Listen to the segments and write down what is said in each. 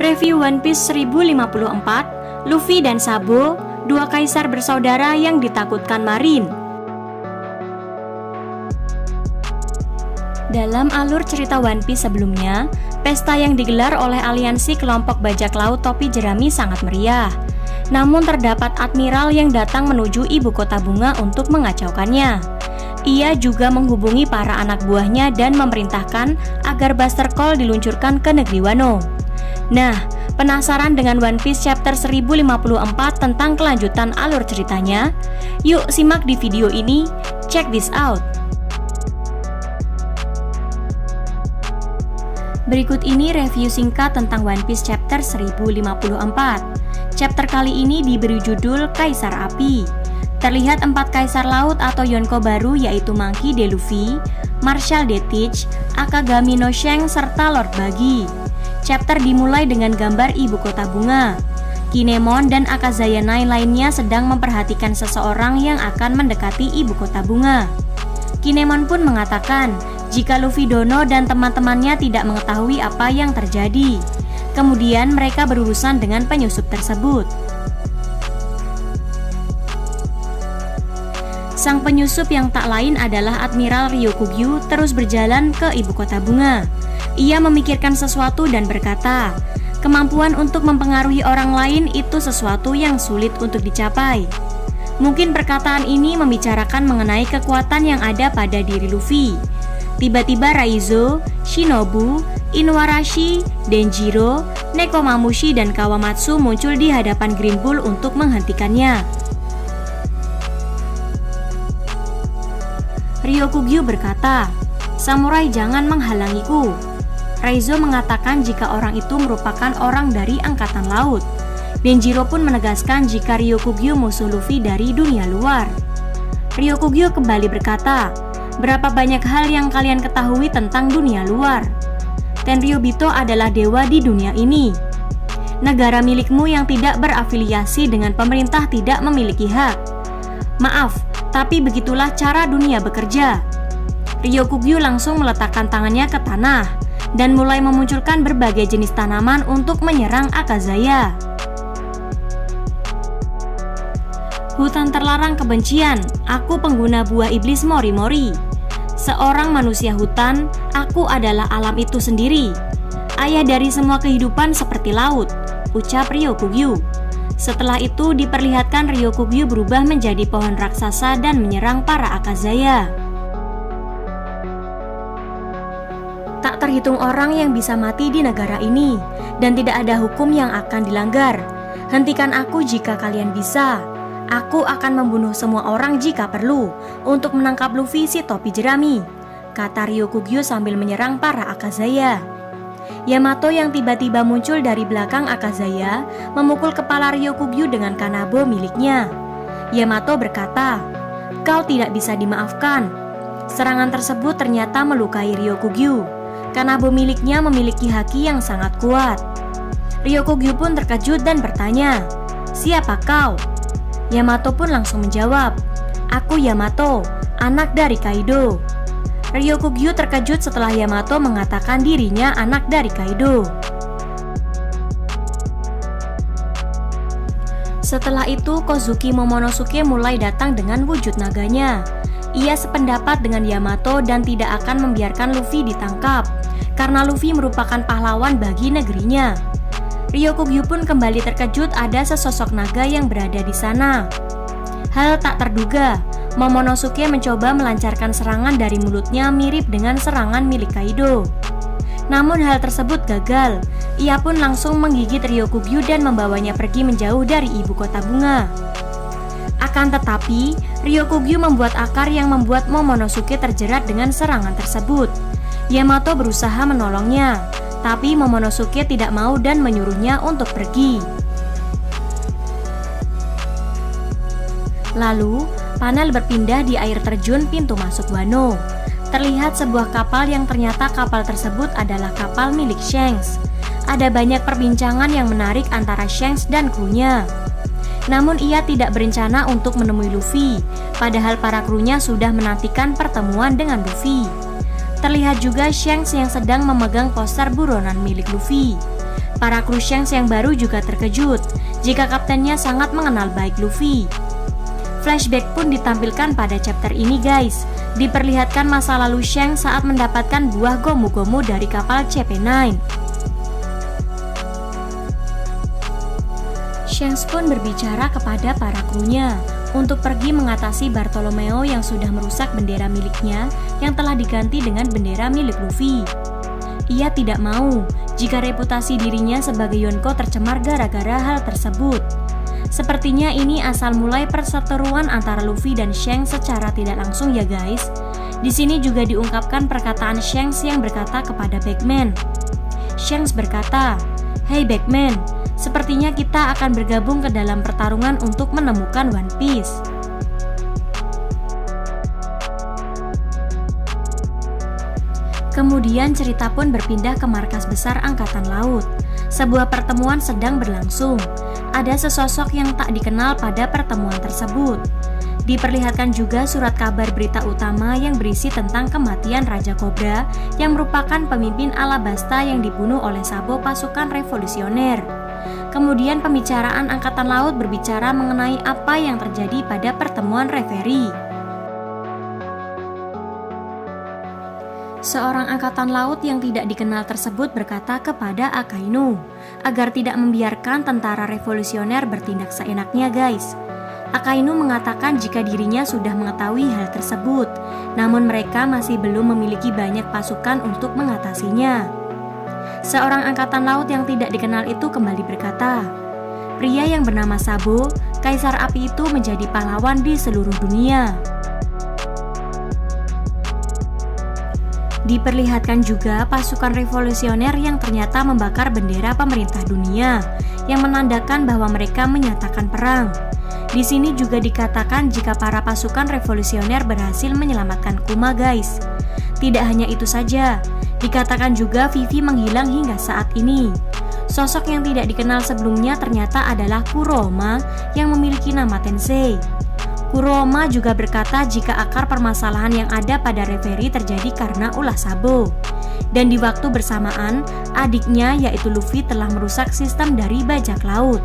Review One Piece 1054, Luffy dan Sabo, dua kaisar bersaudara yang ditakutkan Marine. Dalam alur cerita One Piece sebelumnya, pesta yang digelar oleh aliansi kelompok bajak laut topi jerami sangat meriah. Namun terdapat admiral yang datang menuju ibu kota bunga untuk mengacaukannya. Ia juga menghubungi para anak buahnya dan memerintahkan agar Buster Call diluncurkan ke negeri Wano. Nah, penasaran dengan One Piece chapter 1054 tentang kelanjutan alur ceritanya? Yuk simak di video ini, check this out. Berikut ini review singkat tentang One Piece chapter 1054. Chapter kali ini diberi judul Kaisar Api. Terlihat 4 kaisar laut atau Yonko baru, yaitu Monkey D. Luffy, Marshall D. Teach, Akagami no Shanks, serta Lord Buggy. Chapter dimulai dengan gambar ibu kota bunga. Kinemon dan Akazaya 9 lainnya sedang memperhatikan seseorang yang akan mendekati ibu kota bunga. Kinemon pun mengatakan jika Luffy Dono dan teman-temannya tidak mengetahui apa yang terjadi. Kemudian mereka berurusan dengan penyusup tersebut. Sang penyusup yang tak lain adalah Admiral Ryokugyu terus berjalan ke ibu kota bunga. Ia memikirkan sesuatu dan berkata, kemampuan untuk mempengaruhi orang lain itu sesuatu yang sulit untuk dicapai. Mungkin perkataan ini membicarakan mengenai kekuatan yang ada pada diri Luffy. Tiba-tiba Raizo, Shinobu, Inuarashi, Denjiro, Nekomamushi, dan Kawamatsu muncul di hadapan Green Bull untuk menghentikannya. Ryokugyu berkata, "Samurai, jangan menghalangiku." Raizo mengatakan jika orang itu merupakan orang dari angkatan laut. Denjiro pun menegaskan jika Ryokugyu musuh Luffy dari dunia luar. Ryokugyu kembali berkata, "Berapa banyak hal yang kalian ketahui tentang dunia luar? Tenryubito adalah dewa di dunia ini. Negara milikmu yang tidak berafiliasi dengan pemerintah tidak memiliki hak. Maaf, tapi begitulah cara dunia bekerja." Ryokugyu langsung meletakkan tangannya ke tanah dan mulai memunculkan berbagai jenis tanaman untuk menyerang Akazaya. Hutan terlarang kebencian, aku pengguna buah iblis Mori-Mori. Seorang manusia hutan, aku adalah alam itu sendiri. Ayah dari semua kehidupan seperti laut, ucap Ryokugyu. Setelah itu diperlihatkan Ryokugyu berubah menjadi pohon raksasa dan menyerang para Akazaya. Tak terhitung orang yang bisa mati di negara ini, dan tidak ada hukum yang akan dilanggar. Hentikan aku jika kalian bisa. Aku akan membunuh semua orang jika perlu, untuk menangkap Luffy si topi jerami, kata Ryokugyu sambil menyerang para Akazaya. Yamato yang tiba-tiba muncul dari belakang Akazaya memukul kepala Ryokugyu dengan kanabo miliknya. Yamato berkata, "Kau tidak bisa dimaafkan." Serangan tersebut ternyata melukai Ryokugyu. Kanabo miliknya memiliki haki yang sangat kuat. Ryokugyu pun terkejut dan bertanya, "Siapa kau?" Yamato pun langsung menjawab, "Aku Yamato, anak dari Kaido." Ryokugyu terkejut setelah Yamato mengatakan dirinya anak dari Kaido. Setelah itu Kozuki Momonosuke mulai datang dengan wujud naganya. Ia sependapat dengan Yamato dan tidak akan membiarkan Luffy ditangkap, karena Luffy merupakan pahlawan bagi negerinya. Ryokugyu pun kembali terkejut ada sesosok naga yang berada di sana. Hal tak terduga, Momonosuke mencoba melancarkan serangan dari mulutnya mirip dengan serangan milik Kaido. Namun hal tersebut gagal. Ia pun langsung menggigit Ryokugyu dan membawanya pergi menjauh dari ibu kota bunga. Akan tetapi, Ryokugyu membuat akar yang membuat Momonosuke terjerat dengan serangan tersebut. Yamato berusaha menolongnya, tapi Momonosuke tidak mau dan menyuruhnya untuk pergi. Lalu, panel berpindah di air terjun pintu masuk Wano. Terlihat sebuah kapal yang ternyata kapal tersebut adalah kapal milik Shanks. Ada banyak perbincangan yang menarik antara Shanks dan krunya. Namun ia tidak berencana untuk menemui Luffy, padahal para krunya sudah menantikan pertemuan dengan Luffy. Terlihat juga Shanks yang sedang memegang poster buronan milik Luffy. Para kru Shanks yang baru juga terkejut jika kaptennya sangat mengenal baik Luffy. Flashback pun ditampilkan pada chapter ini guys. Diperlihatkan masa lalu Shanks saat mendapatkan buah gomu-gomu dari kapal CP9. Shanks pun berbicara kepada para krunya untuk pergi mengatasi Bartolomeo yang sudah merusak bendera miliknya yang telah diganti dengan bendera milik Luffy. Ia tidak mau jika reputasi dirinya sebagai Yonko tercemar gara-gara hal tersebut. Sepertinya ini asal mulai perseteruan antara Luffy dan Shanks secara tidak langsung ya guys. Di sini juga diungkapkan perkataan Shanks yang berkata kepada Bagman. Shanks berkata, "Hey Bagman, sepertinya kita akan bergabung ke dalam pertarungan untuk menemukan One Piece." Kemudian cerita pun berpindah ke markas besar Angkatan Laut. Sebuah pertemuan sedang berlangsung. Ada sesosok yang tak dikenal pada pertemuan tersebut. Diperlihatkan juga surat kabar berita utama yang berisi tentang kematian Raja Cobra yang merupakan pemimpin Alabasta yang dibunuh oleh Sabo pasukan revolusioner. Kemudian pembicaraan Angkatan Laut berbicara mengenai apa yang terjadi pada pertemuan Reverie. Seorang angkatan laut yang tidak dikenal tersebut berkata kepada Akainu agar tidak membiarkan tentara revolusioner bertindak seenaknya guys. Akainu mengatakan jika dirinya sudah mengetahui hal tersebut, namun mereka masih belum memiliki banyak pasukan untuk mengatasinya. Seorang angkatan laut yang tidak dikenal itu kembali berkata, "Pria yang bernama Sabo, Kaisar Api itu menjadi pahlawan di seluruh dunia." Diperlihatkan juga pasukan revolusioner yang ternyata membakar bendera pemerintah dunia, yang menandakan bahwa mereka menyatakan perang. Di sini juga dikatakan jika para pasukan revolusioner berhasil menyelamatkan Kuma guys. Tidak hanya itu saja, dikatakan juga Vivi menghilang hingga saat ini. Sosok yang tidak dikenal sebelumnya ternyata adalah Kuroma yang memiliki nama Tensei. Kuroma juga berkata jika akar permasalahan yang ada pada Reverie terjadi karena ulah Sabo. Dan di waktu bersamaan, adiknya yaitu Luffy telah merusak sistem dari bajak laut.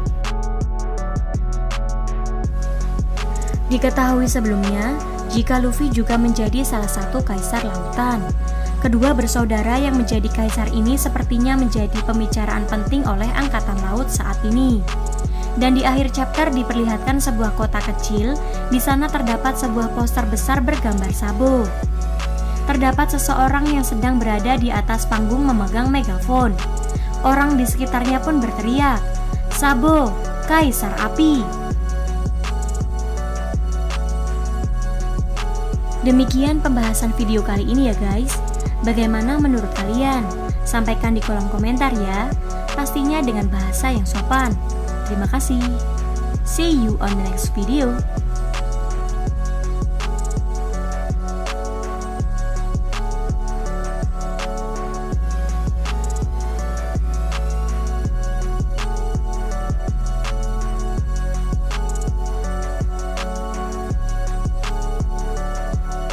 Diketahui sebelumnya, jika Luffy juga menjadi salah satu kaisar lautan. Kedua bersaudara yang menjadi kaisar ini sepertinya menjadi pembicaraan penting oleh angkatan laut saat ini. Dan di akhir chapter diperlihatkan sebuah kota kecil. Di sana terdapat sebuah poster besar bergambar Sabo. Terdapat seseorang yang sedang berada di atas panggung memegang megafon. Orang di sekitarnya pun berteriak, "Sabo, Kaisar Api." Demikian pembahasan video kali ini ya guys. Bagaimana menurut kalian? Sampaikan di kolom komentar ya. Pastinya dengan bahasa yang sopan. Terima kasih. See you on the next video.